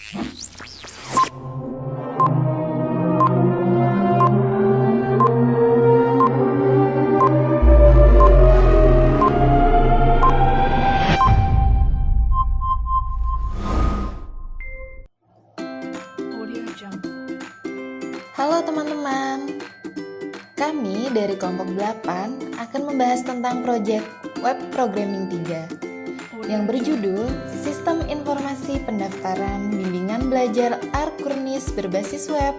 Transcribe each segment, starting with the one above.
Halo teman-teman, kami dari kelompok 8 akan membahas tentang proyek Web Programming 3 yang berjudul Sistem Informasi Pendaftaran Bimbingan Belajar Arkurnis berbasis web.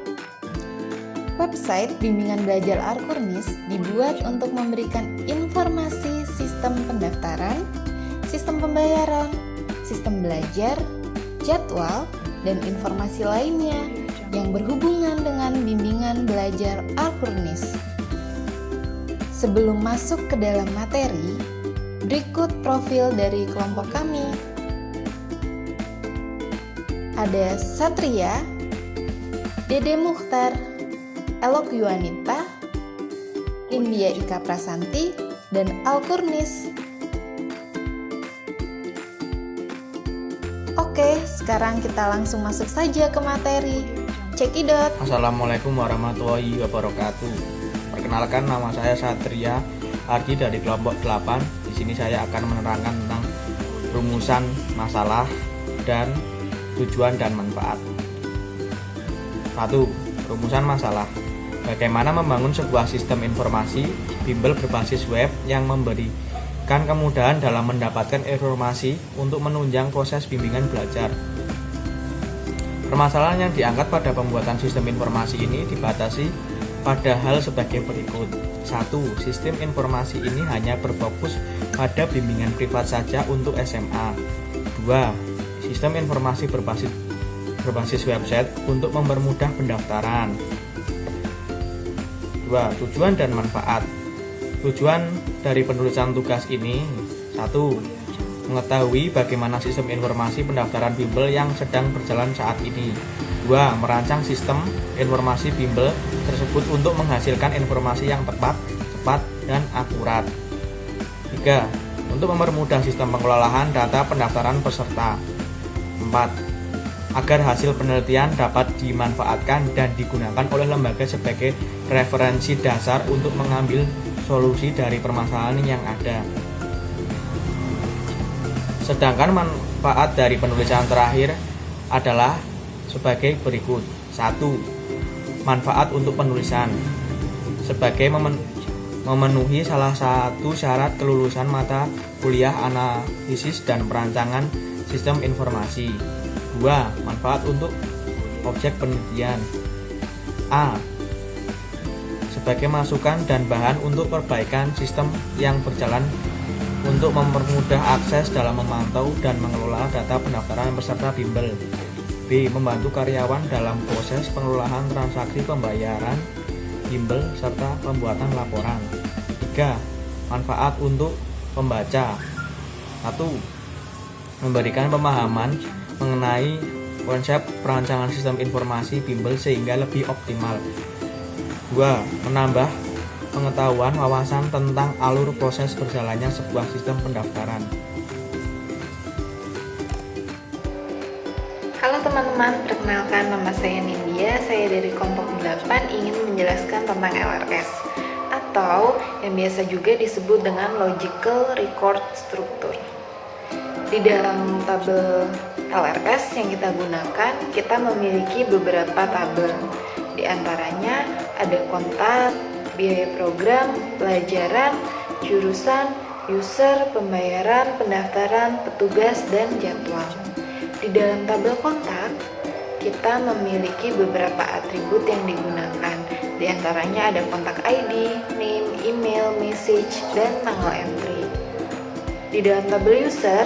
Website Bimbingan Belajar Arkurnis dibuat untuk memberikan informasi sistem pendaftaran, sistem pembayaran, sistem belajar, jadwal, dan informasi lainnya yang berhubungan dengan bimbingan belajar Arkurnis. Sebelum masuk ke dalam materi, berikut profil dari kelompok kami. Ada Satria, Dede Mukhtar, Elok Yuanita, India Ika Prasanti, dan Alkurnis. Oke, sekarang kita langsung masuk saja ke materi. Cekidot. Assalamualaikum warahmatullahi wabarakatuh. Perkenalkan, nama saya Satria Ardi dari kelompok 8. Di sini saya akan menerangkan tentang rumusan masalah dan tujuan dan manfaat. 1. Rumusan masalah. Bagaimana membangun sebuah sistem informasi bimbel berbasis web yang memberikan kemudahan dalam mendapatkan informasi untuk menunjang proses bimbingan belajar. Permasalahan yang diangkat pada pembuatan sistem informasi ini dibatasi pada hal sebagai berikut. 1. Sistem informasi ini hanya berfokus pada bimbingan privat saja untuk SMA. 2. Sistem informasi berbasis website untuk mempermudah pendaftaran. 2. Tujuan dan manfaat. Tujuan dari penulisan tugas ini: 1. Mengetahui bagaimana sistem informasi pendaftaran bimbel yang sedang berjalan saat ini. 2. Merancang sistem informasi bimbel tersebut untuk menghasilkan informasi yang tepat, cepat, dan akurat. 3. Untuk mempermudah sistem pengelolaan data pendaftaran peserta. 4. Agar hasil penelitian dapat dimanfaatkan dan digunakan oleh lembaga sebagai referensi dasar untuk mengambil solusi dari permasalahan yang ada. Sedangkan manfaat dari penulisan terakhir adalah sebagai berikut. 1. Manfaat untuk penulisan sebagai memenuhi salah satu syarat kelulusan mata kuliah analisis dan perancangan sistem informasi. 2. Manfaat untuk objek penelitian. A. Sebagai masukan dan bahan untuk perbaikan sistem yang berjalan untuk mempermudah akses dalam memantau dan mengelola data pendaftaran peserta bimbel. B. Membantu karyawan dalam proses pengelolaan transaksi pembayaran bimbel serta pembuatan laporan. 3. Manfaat untuk pembaca. 1. Memberikan pemahaman mengenai konsep perancangan sistem informasi bimbel sehingga lebih optimal. 2. Menambah pengetahuan wawasan tentang alur proses berjalannya sebuah sistem pendaftaran. Halo teman-teman, perkenalkan nama saya Nindya. Saya dari kelompok 8 ingin menjelaskan tentang LRS atau yang biasa juga disebut dengan Logical Record Structure. Di dalam tabel LRS yang kita gunakan, kita memiliki beberapa tabel. Di antaranya ada kontak, biaya program, pelajaran, jurusan, user, pembayaran, pendaftaran, petugas, dan jadwal. Di dalam tabel kontak, kita memiliki beberapa atribut yang digunakan. Di antaranya ada kontak ID, name, email, message, dan tanggal entry. Di dalam tabel user,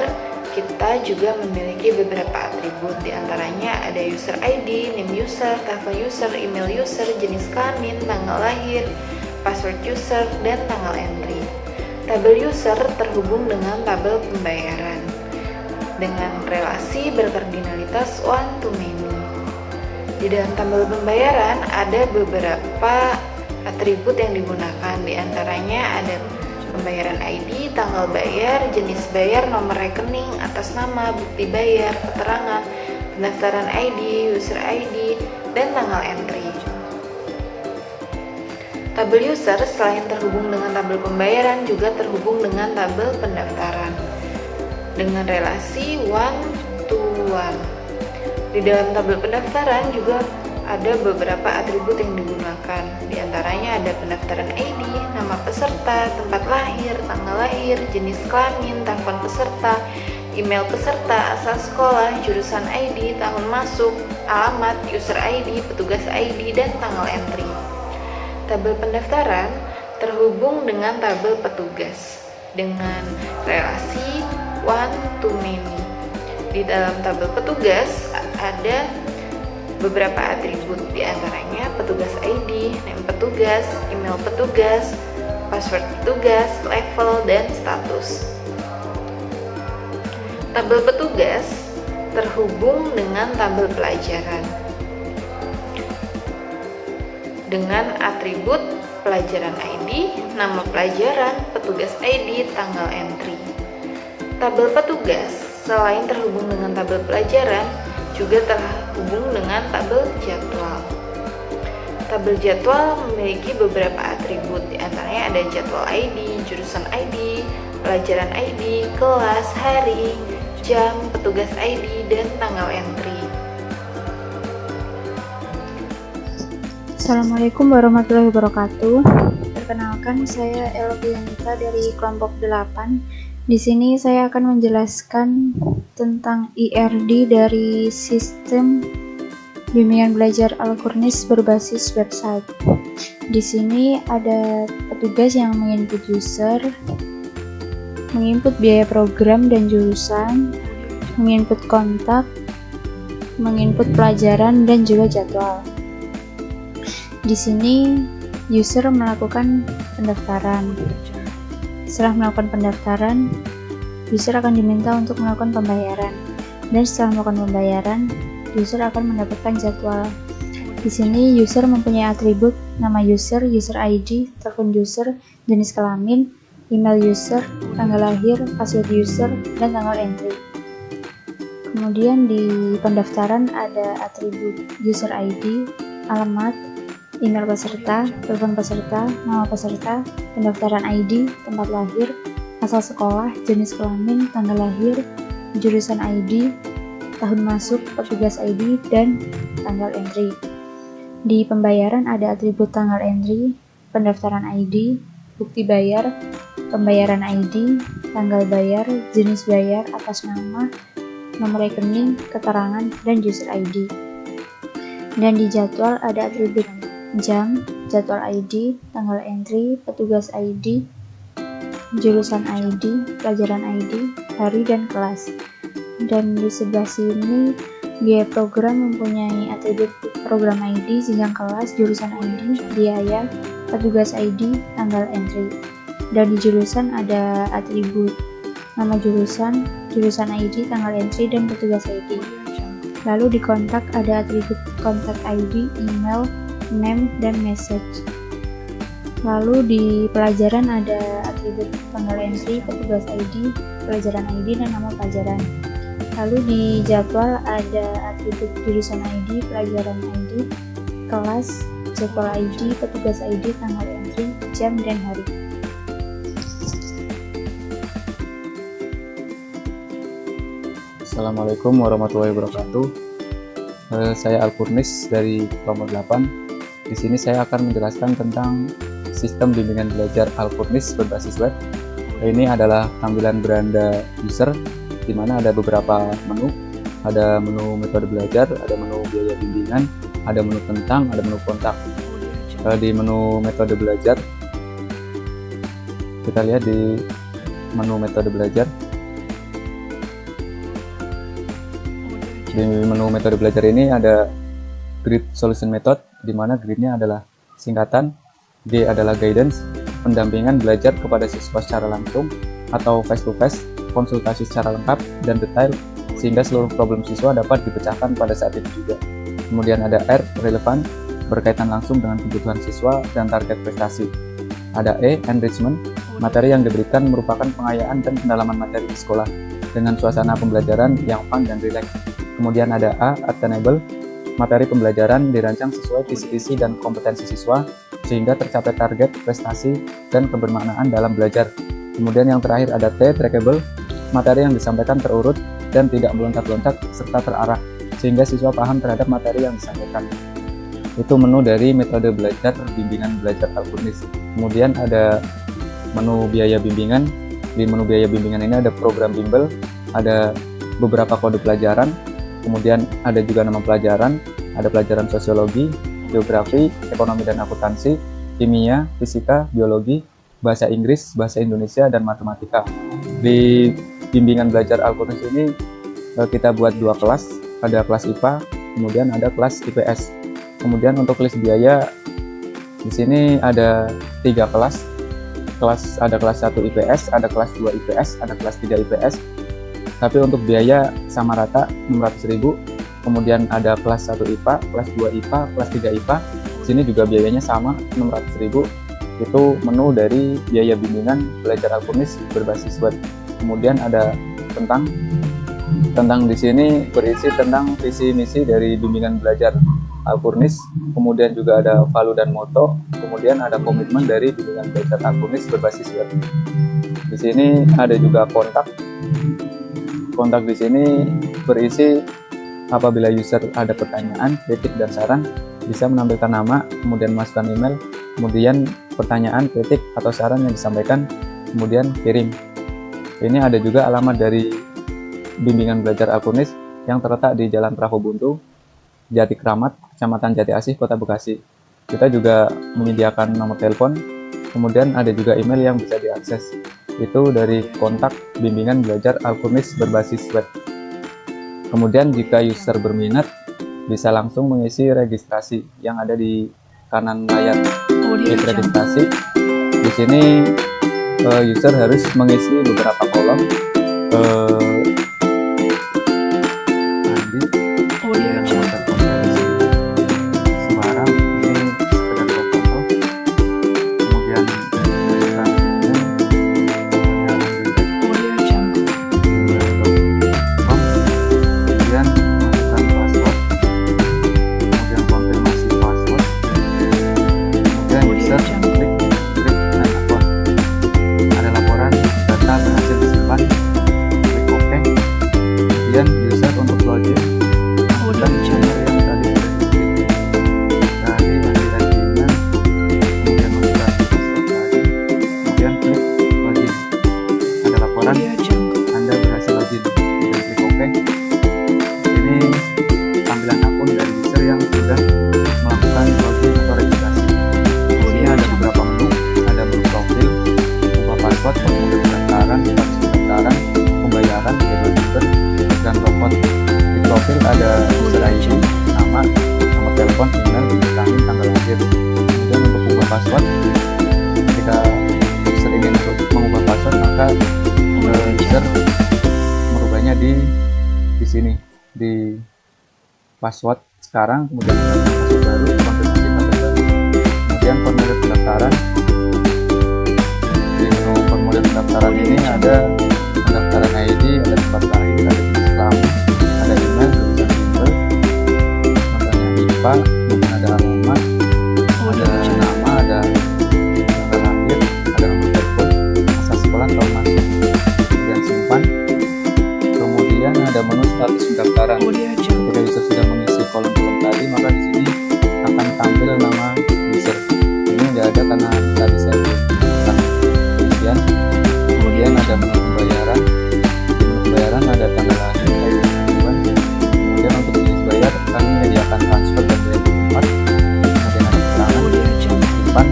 kita juga memiliki beberapa atribut. Di antaranya ada user ID, name user, telepon user, email user, jenis kelamin, tanggal lahir, password user, dan tanggal entry. Tabel user terhubung dengan tabel pembayaran dengan relasi berkardinalitas one to many. Di dalam tabel pembayaran ada beberapa atribut yang digunakan. Di antaranya ada pembayaran ID, tanggal bayar, jenis bayar, nomor rekening, atas nama, bukti bayar, keterangan, pendaftaran ID, user ID, dan tanggal entry. Tabel user selain terhubung dengan tabel pembayaran juga terhubung dengan tabel pendaftaran dengan relasi one to one. Di dalam tabel pendaftaran juga ada beberapa atribut yang digunakan. Di antaranya ada pendaftaran ID, nama peserta, tempat lahir, tanggal lahir, jenis kelamin, tahapan peserta, email peserta, asal sekolah, jurusan ID, tahun masuk, alamat, user ID, petugas ID, dan tanggal entry. Tabel pendaftaran terhubung dengan tabel petugas dengan relasi one to many. Di dalam tabel petugas ada beberapa atribut, di antaranya petugas ID, name petugas, email petugas, password petugas, level, dan status. Tabel petugas terhubung dengan tabel pelajaran dengan atribut pelajaran ID, nama pelajaran, petugas ID, tanggal entry. Tabel petugas selain terhubung dengan tabel pelajaran juga terhubung dengan tabel jadwal. Tabel jadwal memiliki beberapa atribut, di antaranya ada jadwal ID, jurusan ID, pelajaran ID, kelas, hari, jam, petugas ID, dan tanggal entry. Assalamualaikum warahmatullahi wabarakatuh. Perkenalkan, saya Elvianita dari kelompok 8. Di sini saya akan menjelaskan tentang IRD dari sistem bimbingan belajar Al-Qurnis berbasis website. Di sini ada petugas yang menginput user, menginput biaya program dan jurusan, menginput kontak, menginput pelajaran, dan juga jadwal. Di sini user melakukan pendaftaran. Setelah melakukan pendaftaran, user akan diminta untuk melakukan pembayaran. Dan setelah melakukan pembayaran, user akan mendapatkan jadwal. Di sini user mempunyai atribut nama user, user ID, telepon user, jenis kelamin, email user, tanggal lahir, password user, dan tanggal entry. Kemudian di pendaftaran ada atribut user ID, alamat, email peserta, telepon peserta, nama peserta, pendaftaran ID, tempat lahir, asal sekolah, jenis kelamin, tanggal lahir, jurusan ID, tahun masuk, petugas ID, dan tanggal entry. Di pembayaran ada atribut tanggal entry, pendaftaran ID, bukti bayar, pembayaran ID, tanggal bayar, jenis bayar atas nama, nomor rekening, keterangan, dan user ID. Dan di jadwal ada atribut jam, jadwal ID, tanggal entry, petugas ID, jurusan ID, pelajaran ID, hari, dan kelas. Dan di sebelah sini biaya program mempunyai atribut program ID, jenjang kelas, jurusan ID, biaya, petugas ID, tanggal entry. Dan di jurusan ada atribut nama jurusan, jurusan ID, tanggal entry, dan petugas ID. Lalu di kontak ada atribut kontak ID, email, name, dan message. Lalu di pelajaran ada atribut tanggal entry, petugas ID, pelajaran ID, dan nama pelajaran. Lalu di jadwal ada atribut jurusan ID, pelajaran ID, kelas, jadwal ID, petugas ID, tanggal entry, jam, dan hari. Assalamualaikum warahmatullahi wabarakatuh. Saya Al-Qurnis dari kelompok 8. Di sini saya akan menjelaskan tentang sistem bimbingan belajar Al-Qurnis berbasis web. Ini adalah tampilan beranda user, di mana ada beberapa menu. Ada menu metode belajar, ada menu biaya bimbingan, ada menu tentang, ada menu kontak. Di menu metode belajar, kita lihat di menu metode belajar. Di menu metode belajar ini ada Grid Solution Method, di mana gridnya adalah singkatan, G adalah guidance, pendampingan belajar kepada siswa secara langsung atau face to face, konsultasi secara lengkap dan detail, sehingga seluruh problem siswa dapat dipecahkan pada saat itu juga. Kemudian ada R, relevan, berkaitan langsung dengan kebutuhan siswa dan target prestasi. Ada E, enrichment, materi yang diberikan merupakan pengayaan dan pendalaman materi di sekolah, dengan suasana pembelajaran yang fun dan rileks. Kemudian ada A, attainable. Materi pembelajaran dirancang sesuai visi-visi dan kompetensi siswa sehingga tercapai target, prestasi, dan kebermaknaan dalam belajar. Kemudian yang terakhir ada T, trackable. Materi yang disampaikan terurut dan tidak meloncat-loncat serta terarah sehingga siswa paham terhadap materi yang disampaikan. Itu menu dari metode belajar bimbingan belajar Alkurnis. Kemudian ada menu biaya bimbingan. Di menu biaya bimbingan ini ada program bimbel, ada beberapa kode pelajaran, kemudian ada juga nama pelajaran, ada pelajaran sosiologi, geografi, ekonomi dan akuntansi, kimia, fisika, biologi, bahasa Inggris, bahasa Indonesia, dan matematika. Di bimbingan belajar Alkurnis ini kita buat 2 kelas, ada kelas IPA, kemudian ada kelas IPS. Kemudian untuk list biaya di sini ada 3 kelas. Ada kelas 1 IPS, ada kelas 2 IPS, ada kelas 3 IPS. Tapi untuk biaya sama rata 600.000. Kemudian ada kelas 1 IPA, kelas 2 IPA, kelas 3 IPA. Di sini juga biayanya sama 600.000. Itu menu dari biaya bimbingan belajar Alkurnis berbasis web. Kemudian ada tentang di sini berisi tentang visi misi dari bimbingan belajar Alkurnis, kemudian juga ada value dan moto, kemudian ada komitmen dari bimbingan belajar Alkurnis berbasis web. Di sini ada juga kontak. Kontak di sini berisi apabila user ada pertanyaan, kritik dan saran, bisa menampilkan nama, kemudian masukkan email, kemudian pertanyaan, kritik atau saran yang disampaikan, kemudian kirim. Ini ada juga alamat dari bimbingan belajar Alkurnis yang terletak di Jalan Prafobuntu, Jati Kramat, Kecamatan Jati Asih, Kota Bekasi. Kita juga menyediakan nomor telepon, kemudian ada juga email yang bisa diakses. Itu dari kontak bimbingan belajar Alkurnis berbasis web. Kemudian jika user berminat, bisa langsung mengisi registrasi yang ada di kanan layar. Klik registrasi. Di sini user harus mengisi beberapa kolom. Kemudian user untuk login dan channel yang tadi dari login, kemudian masukkan password tadi, kemudian klik login. Ada laporan Anda berhasil login, kemudian klik OK. Ini tampilan akun dari user yang sudah melakukan login atau registrasi. Di sini ada beberapa menu, ada menu profil, ubah password, formulir pendaftaran, status pendaftaran, pembayaran, jadwal user, dan robot. Di profil ada user ID, nama, nomor telepon, email, vitamin, tanggal lahir. Kemudian untuk ubah password, ketika user ingin untuk mengubah password, maka user merubahnya di sini, di password sekarang, kemudian password baru, konfirmasi password baru. Kemudian formulir pendaftaran. Di menu formulir pendaftaran ini ada pendaftaran ID, ada tempat lahir, ada jenis kelamin, ada email, tulisan bimbel, contohnya IPA, kemudian ada alamat, ada nama, ada tanggal lahir, ada nomor telepon, asal sekolah, tahun masuk, kemudian simpan. Kemudian ada menu status pendaftaran. Ketika user sudah mengisi kolom-kolom tadi, maka di sini akan tampil nama user. Ini tidak ada karena tadi saya belum bukan. Kemudian ada menu pembayaran. Di menu pembayaran ada tanggal lahir, ajuan. Kemudian untuk jenis bayar kami menyediakan transfer dan bayar di tempat. Kemudian ada keterangan simpan.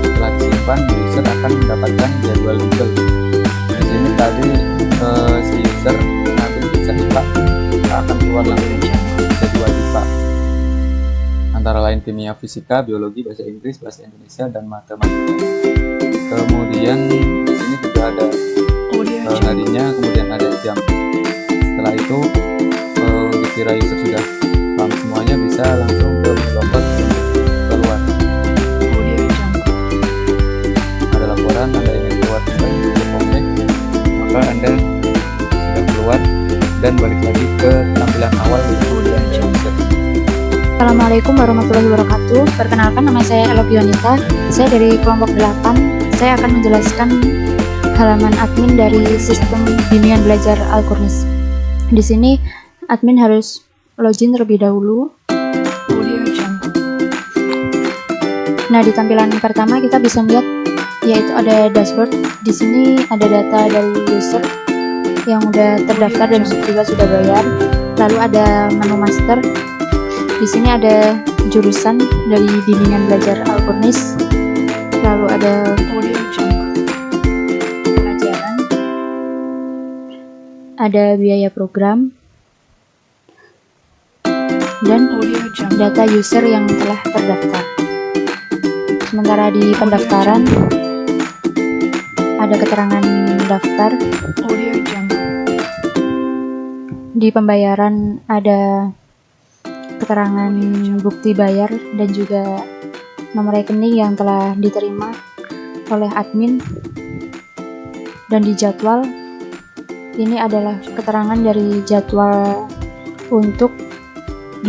Setelah disimpan, user akan mendapatkan jadwal bimbel. Di sini tadi si user nanti bisa IPA akan keluar langsung jadwal IPA antara lain kimia, fisika, biologi, bahasa Inggris, bahasa Indonesia, dan matematika. Kemudian di sini juga ada harinya, kemudian ada jam. Setelah itu dikira user sudah paham semuanya, bisa langsung ke login keluar. Ada laporan Anda ingin keluar dari OK, maka Anda sudah keluar dan balik lagi ke tampilan tampilan awal dari user. Assalamualaikum warahmatullahi wabarakatuh. Perkenalkan, nama saya Elogi Yonita. Saya dari kelompok 8. Saya akan menjelaskan halaman admin dari sistem bimbingan belajar Al-Qurnis. Di sini admin harus login terlebih dahulu. Nah, di tampilan pertama kita bisa lihat yaitu ada dashboard. Di sini ada data dari user yang udah terdaftar dan juga sudah bayar. Lalu ada menu master. Di sini ada jurusan dari bimbingan belajar Al-Qurnis. Lalu ada pelajaran. Ada biaya program. Dan data user yang telah terdaftar. Sementara di pendaftaran ada keterangan daftar. Di pembayaran ada keterangan bukti bayar dan juga nomor rekening yang telah diterima oleh admin. Dan di jadwal ini adalah keterangan dari jadwal untuk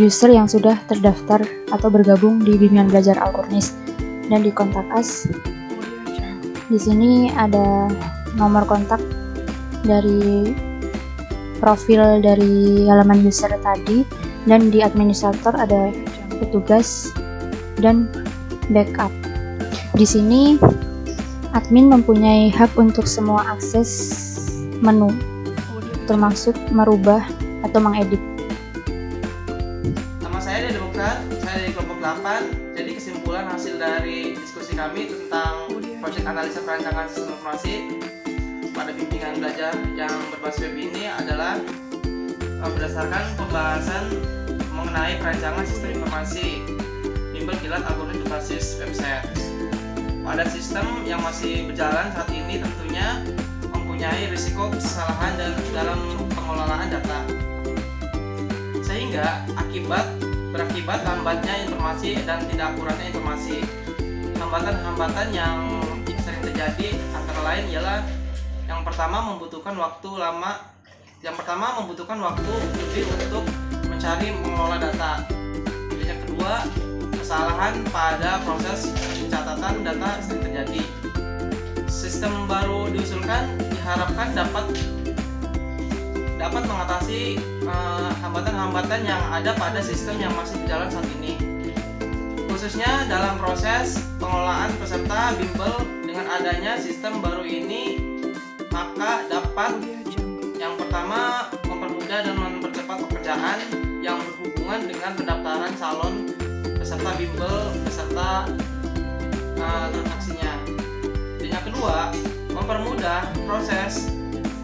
user yang sudah terdaftar atau bergabung di bimbingan belajar Al-Qurnis. Dan di kontak us di sini ada nomor kontak dari profil dari halaman user tadi, dan di administrator ada petugas dan backup. Di sini admin mempunyai hak untuk semua akses menu, termasuk merubah atau mengedit. Nama saya Demokrat, saya dari kelompok 8. Jadi kesimpulan hasil dari diskusi kami tentang proyek analisa perancangan sistem informasi pada bimbingan belajar yang berbasis web ini adalah berdasarkan pembahasan mengenai perancangan sistem informasi bimbel kilat Al-Qurnis berbasis website. Pada sistem yang masih berjalan saat ini tentunya mempunyai risiko kesalahan dalam pengelolaan data, sehingga berakibat lambatnya informasi dan tidak akuratnya informasi. Hambatan-hambatan yang sering terjadi antara lain ialah yang pertama membutuhkan waktu lebih untuk mencari mengelola data. Yang kedua, kesalahan pada proses pencatatan data sering terjadi. Sistem baru diusulkan diharapkan dapat mengatasi hambatan-hambatan yang ada pada sistem yang masih berjalan saat ini, khususnya dalam proses pengelolaan peserta bimbel. Dengan adanya sistem baru ini, maka dapat yang pertama mempermudah dan mempercepat pekerjaan yang berhubungan dengan pendaftaran calon peserta bimbel beserta transaksinya. Dan yang kedua, mempermudah proses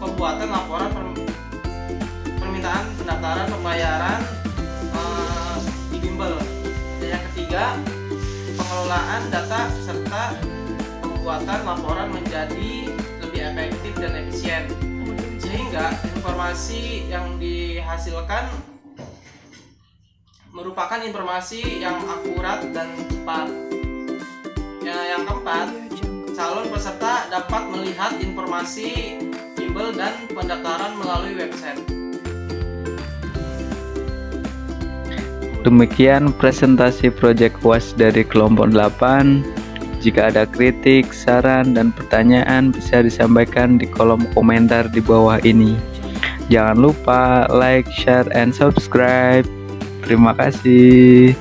pembuatan laporan permintaan pendaftaran pembayaran di bimbel. Dan yang ketiga, pengelolaan data serta pembuatan laporan menjadi lebih efektif dan efisien, sehingga informasi yang dihasilkan merupakan informasi yang akurat dan tepat. Yang keempat, calon peserta dapat melihat informasi bimbel dan pendaftaran melalui website. Demikian presentasi proyek UAS dari kelompok 8. Jika ada kritik, saran, dan pertanyaan bisa disampaikan di kolom komentar di bawah ini. Jangan lupa like, share, and subscribe. Terima kasih.